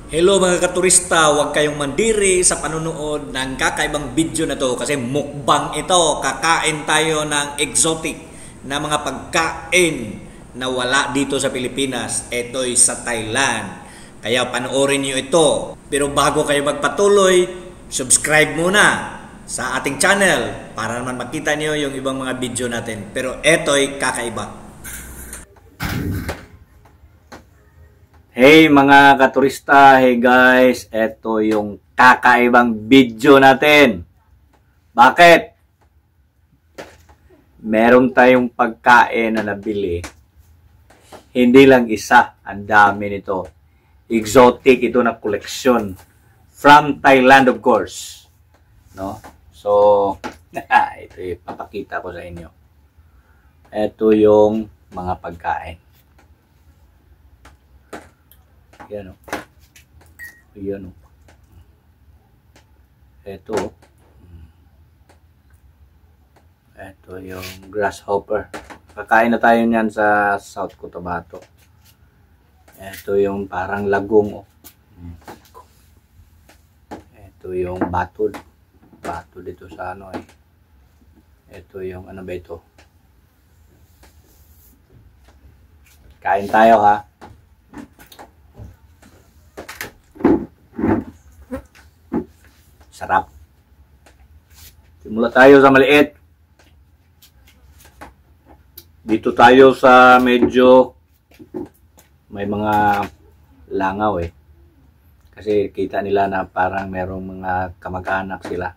Hello mga katurista, huwag kayong mandiri sa panunood ng kakaibang video na to kasi mukbang ito. Kakain tayo ng exotic na mga pagkain na wala dito sa Pilipinas. Ito'y sa Thailand. Kaya panoorin niyo ito. Pero bago kayo magpatuloy, subscribe muna sa ating channel para naman makita niyo yung ibang mga video natin. Pero ito'y kakaiba. Hey mga katurista, hey guys, eto yung kakaibang video natin. Bakit? Meron tayong pagkain na nabili. Hindi lang isa, ang dami nito. Exotic ito na koleksyon. From Thailand of course. No? So, ito ipapakita ko sa inyo. Ito yung mga pagkain. Yan o. Yan o. Ito. Ito yung grasshopper. Kakain na tayo niyan sa South Cotabato. Ito yung parang lagong o. Ito yung batod. Batod dito sa ano eh. Ito yung ano ba ito? Kain tayo ha. Sarap. Simula tayo sa maliit. Dito tayo sa medyo may mga langaw eh. Kasi kita nila na parang merong mga kamag-anak sila.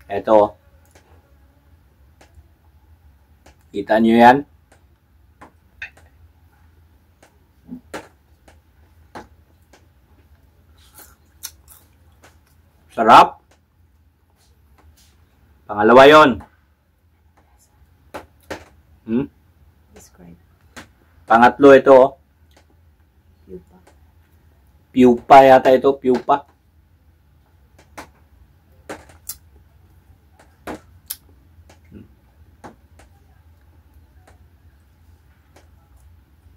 Eto. Kita nyo yan? Sarap. Pangalawa yon. Describe. Pangatlo ito. Oh. Pupa. Pupa yata ito. Pupa.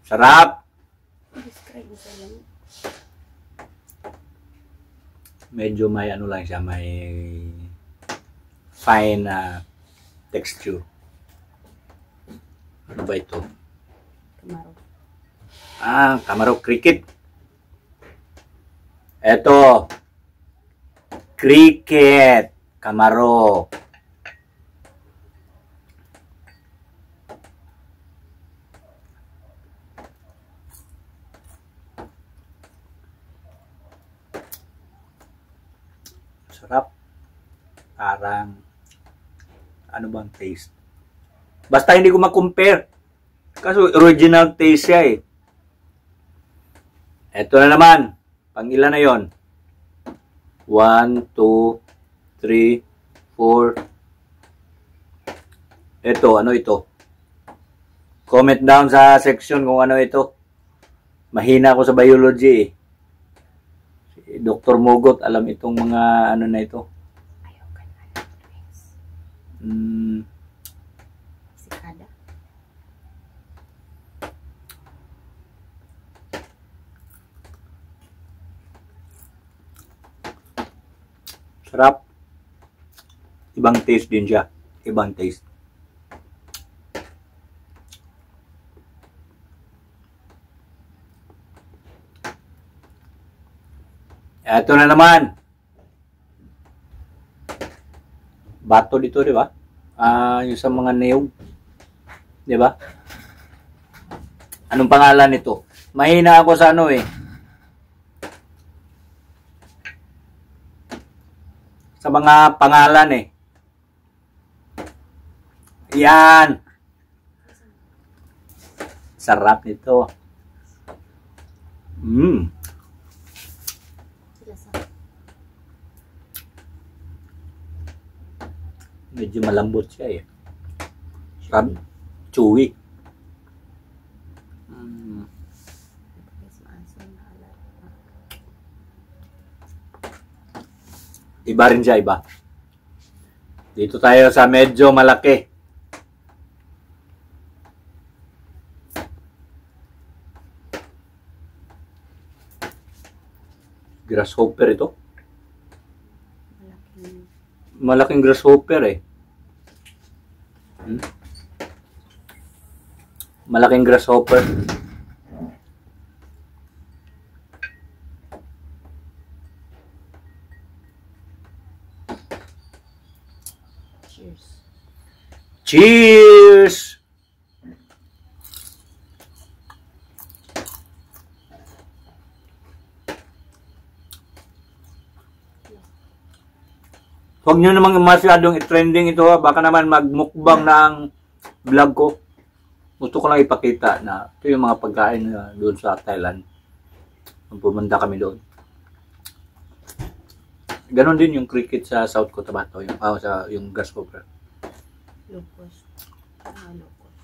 Sarap. Describe sa yan. Medyo may ano lang siya, may fine texture. Ano ba ito? Kamaro. Kamaro cricket. Ito. Cricket. Kamaro. Sarap. Parang ano bang taste? Basta hindi ko ma-compare. Kasi original taste siya eh. Ito na naman. Pang ilan na yon? 1, 2, 3, 4. Ito, ano ito? Comment down sa section kung ano ito. Mahina ako sa biology eh. Dr. Mogot, alam itong mga ano na ito. Ayaw ka na. Sikada. Sarap. Ibang taste din siya. Ibang taste. Ito na naman. Bato dito, di ba? Yung sa mga niyog. Di ba? Anong pangalan nito? Mahina ako sa ano eh. Sa mga pangalan eh. Yan. Sarap nito. Medyo malambot siya eh. Sarap. Chewy. Iba rin siya, iba. Dito tayo sa medyo malaki. Grasshopper ito. Malaking Malaking grasshopper eh. Malaking grasshopper. cheers. Cheers! Huwag nyo namang masyadong i-trending ito. Baka naman magmukbang ng vlog ko. Gusto ko lang ipakita na ito yung mga pagkain na doon sa Thailand. Nung pumunta kami doon. Ganon din yung cricket sa South Cotabato. Yung grasshopper. Locos. Locos.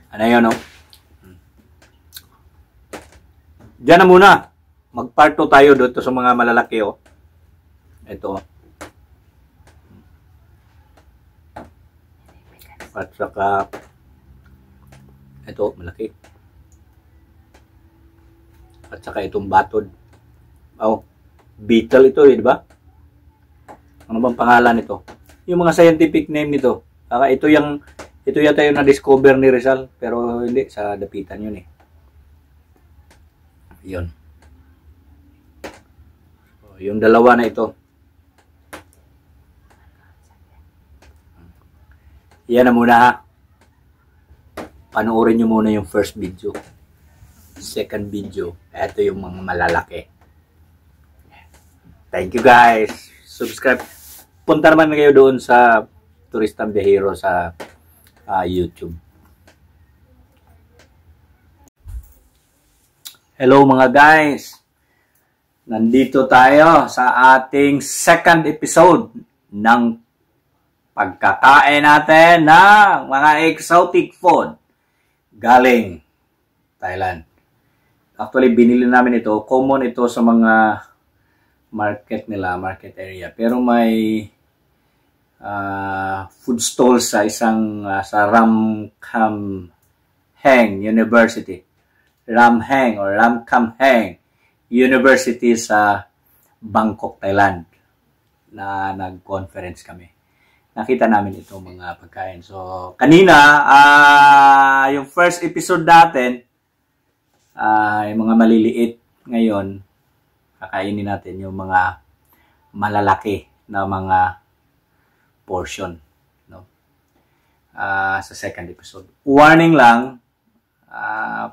Ano yun, no? Diyan na muna. Mag-part 2 tayo dito sa mga malalaki, oh. Ito. At saka ito, malaki. At saka itong batod. Oh, beetle ito, di ba? Ano bang pangalan nito? Yung mga scientific name nito. Ito yata yung na-discover ni Rizal, pero hindi, sa dapitan yun eh. Yun. So, yung dalawa na ito. Yan na muna ha. Panoorin nyo muna yung first video. Second video. Ito yung mga malalaki. Thank you guys. Subscribe. Punta naman kayo doon sa Turistang Biyahero sa YouTube. Hello mga guys. Nandito tayo sa ating second episode ng pagkakain natin ng mga exotic food galing Thailand. Actually, binili namin ito. Common ito sa mga market nila, market area. Pero may food stall sa sa Ramkhamhaeng University. Ramheng or Ramkhamhaeng University sa Bangkok, Thailand na nag-conference kami. Nakita namin itong mga pagkain. So, kanina, yung first episode natin, yung mga maliliit ngayon, kakainin natin yung mga malalaki na mga portion. No? Sa second episode. Warning lang,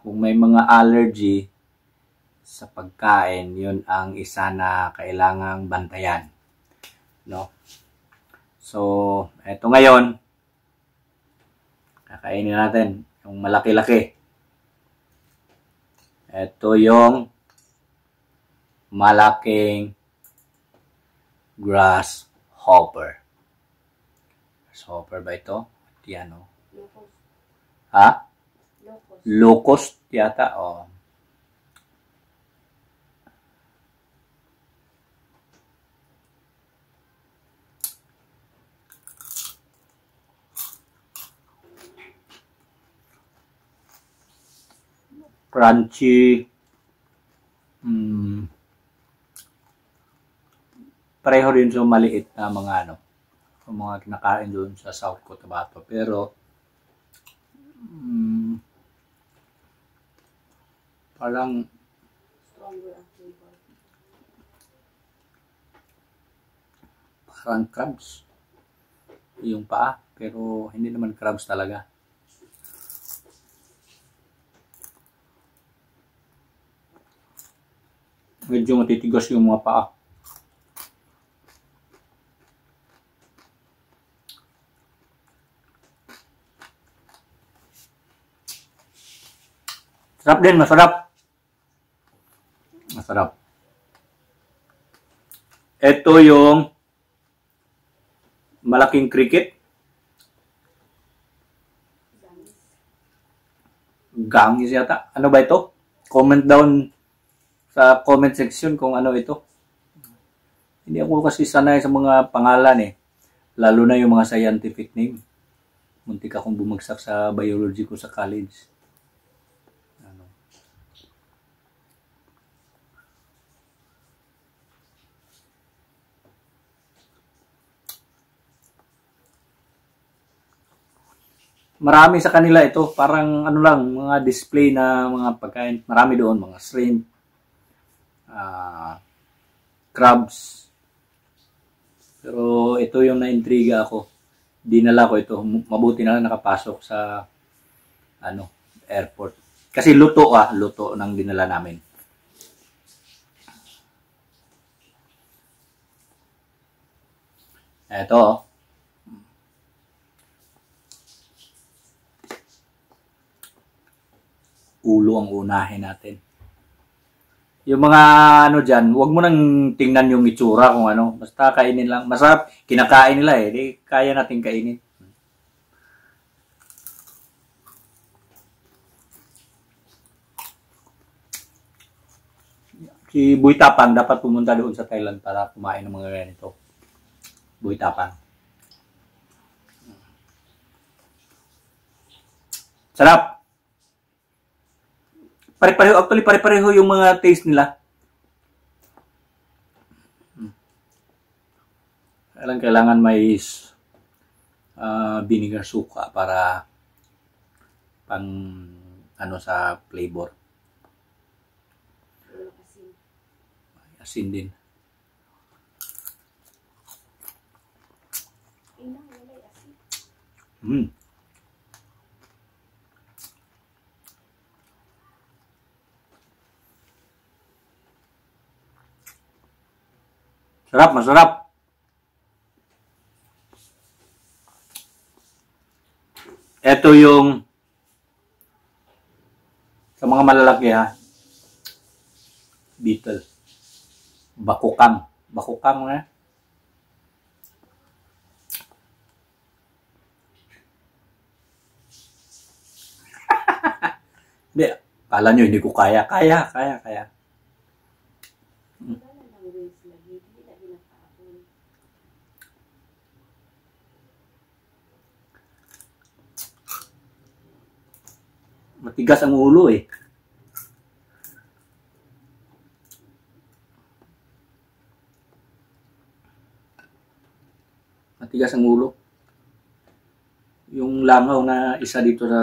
kung may mga allergy sa pagkain, yun ang isa na kailangang bantayan. No? So, eto ngayon, kakainin natin yung malaki-laki. Ito yung malaking grasshopper. Grasshopper ba ito? Yan, o. Locos. Ha? Locos. Locust yata, o. Crunchy. Pareho rin sa maliit na mga mga kinakain doon sa South Cotabato. Pero parang Stronger ang flavor. parang crabs yung paa, pero hindi naman crabs talaga. Medyo matitigas yung mga paa. Sarap din, masarap. Masarap. Ito yung malaking cricket. Gangis yata. Ano ba ito? Comment down sa comment section kung ano ito. Hindi ako kasi sanay sa mga pangalan eh. Lalo na yung mga scientific name. Muntik akong bumagsak sa biology ko sa college. marami sa kanila ito. Parang ano lang, mga display na mga pagkain. Marami doon, mga shrimp, crabs. Pero ito yung naintriga ako. Dinala ko ito. Mabuti na lang nakapasok sa airport. Kasi luto ng dinala namin. Ito. Ulo ang unahin natin. Yung mga dyan, huwag mo nang tingnan yung itsura kung ano. Basta kainin lang. Masarap, kinakain nila eh. Di, kaya natin kainin. Si Boy Tapang dapat pumunta doon sa Thailand para kumain ng mga ganito. Boy Tapang. Sarap! Pare-pareho yung mga taste nila. Kailangan may vinegar suka para pang sa flavor. Asin din. Sarap, masarap. Ito yung sa mga malalaki beetle. Bakukang. Bakukang na. Hindi, kala nyo hindi ko kaya. Kaya. Matigas ang ulo eh. Matigas ang ulo. Yung langaw na isa dito sa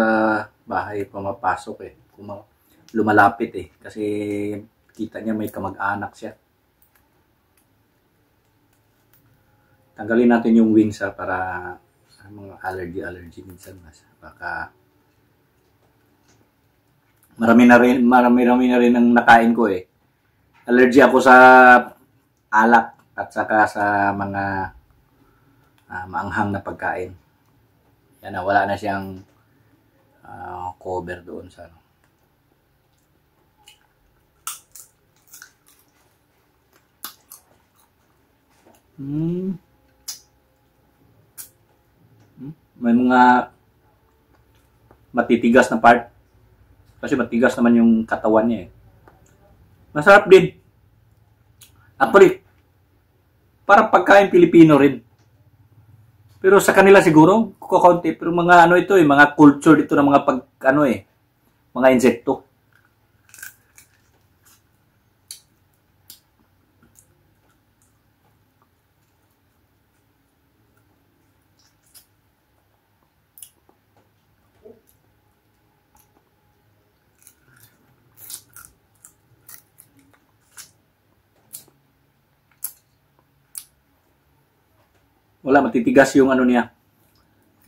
bahay pumapasok eh. Lumalapit eh. Kasi kita niya may kamag-anak siya. Tanggalin natin yung wings para mga allergy minsan mas. Baka marami na rin ang nakain ko eh. Allergy ako sa alak at saka sa mga maanghang na pagkain. Yan na, wala na siyang cover doon sa May mga matitigas na part. Kasi matigas naman yung katawan niya eh. Masarap din. Actually, parang pagkain Pilipino rin. Pero sa kanila siguro, kukunti. Pero mga ito eh, mga culture dito ng mga mga insekto. Wala, matitigas yung niya.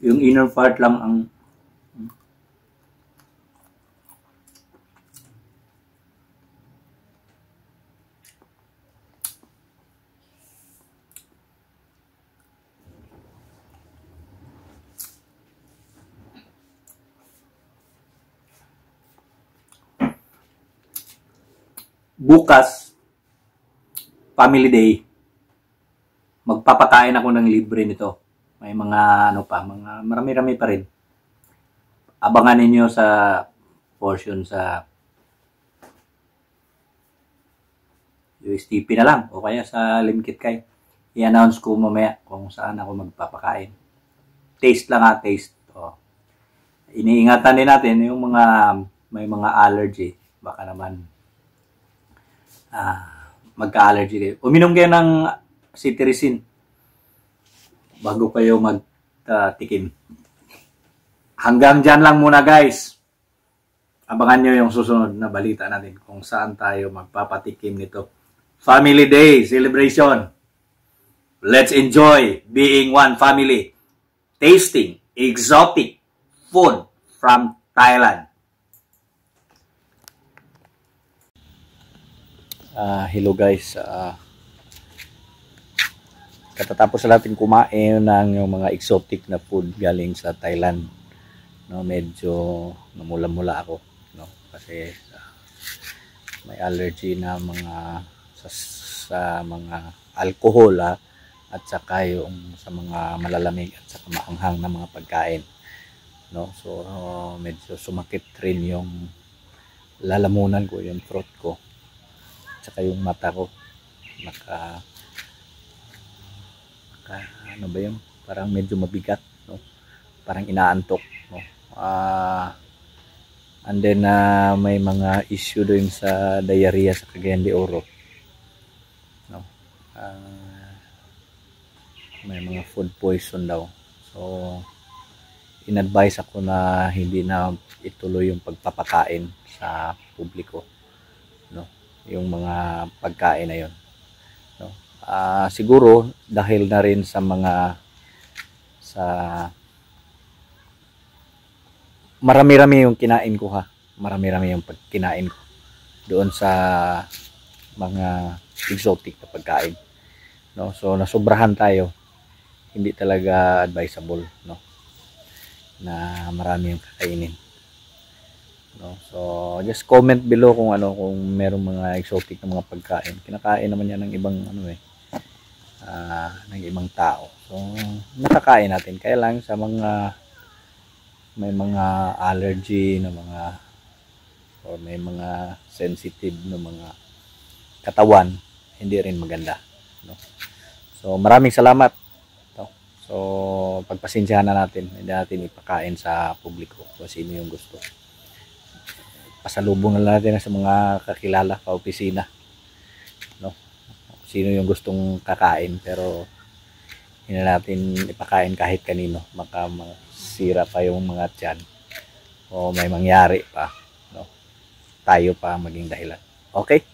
Yung inner part lang ang bukas family day. Magpapakain ako ng libre nito. May mga mga marami-rami pa rin. Abangan ninyo sa portion sa USTP na lang o kaya sa Limkit Kay. I-announce ko mamaya kung saan ako magpapakain. Taste lang taste. O. Iniingatan din natin yung may mga allergy. Baka naman magka-allergy kayo. Uminom kayo ng cetirizine bago kayo magtikim. hanggang dyan lang muna guys. Abangan nyo yung susunod na balita natin kung saan tayo magpapatikim nito. Family Day celebration. Let's enjoy being one family. Tasting exotic food from Thailand. Hello guys. Katatapos natin kumain ng yung mga exotic na food galing sa Thailand. No, medyo namula-mula ako, no, kasi may allergy na mga sa mga alcohol at saka yung sa mga malalamig at saka maanghang na mga pagkain, no. So medyo sumakit rin yung lalamunan ko, yung throat ko, at saka yung mata ko ano ba yung parang medyo mabigat, no, parang inaantok, no. And then may mga issue doon sa diarrhea sa Cagayan de Oro, no. May mga food poison daw, so in-advise ako na hindi na ituloy yung pagpapakain sa publiko, no, yung mga pagkain na yon, no. Siguro dahil na rin sa marami-rami yung kinain ko, marami-rami yung pagkinain ko doon sa mga exotic na pagkain, no. So nasobrahan tayo, hindi talaga advisable, no, na marami yung kakainin, no. So just comment below kung merong mga exotic na mga pagkain. Kinakain naman yan ng ibang ng ibang tao, so nakakain natin. Kaya lang sa mga may mga allergy na mga or may mga sensitive na mga katawan, hindi rin maganda, no. So maraming salamat, no? So pagpasensyahan na natin, hindi natin ipakain sa publiko kung sino yung gusto. Pasalubong na natin sa mga kakilala, ka-opisina, no, sino yung gustong kakain, pero hindi natin ipakain kahit kanino, maka masira pa yung mga tiyan o may mangyari pa, no, tayo pa maging dahilan. Okay,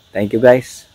thank you guys.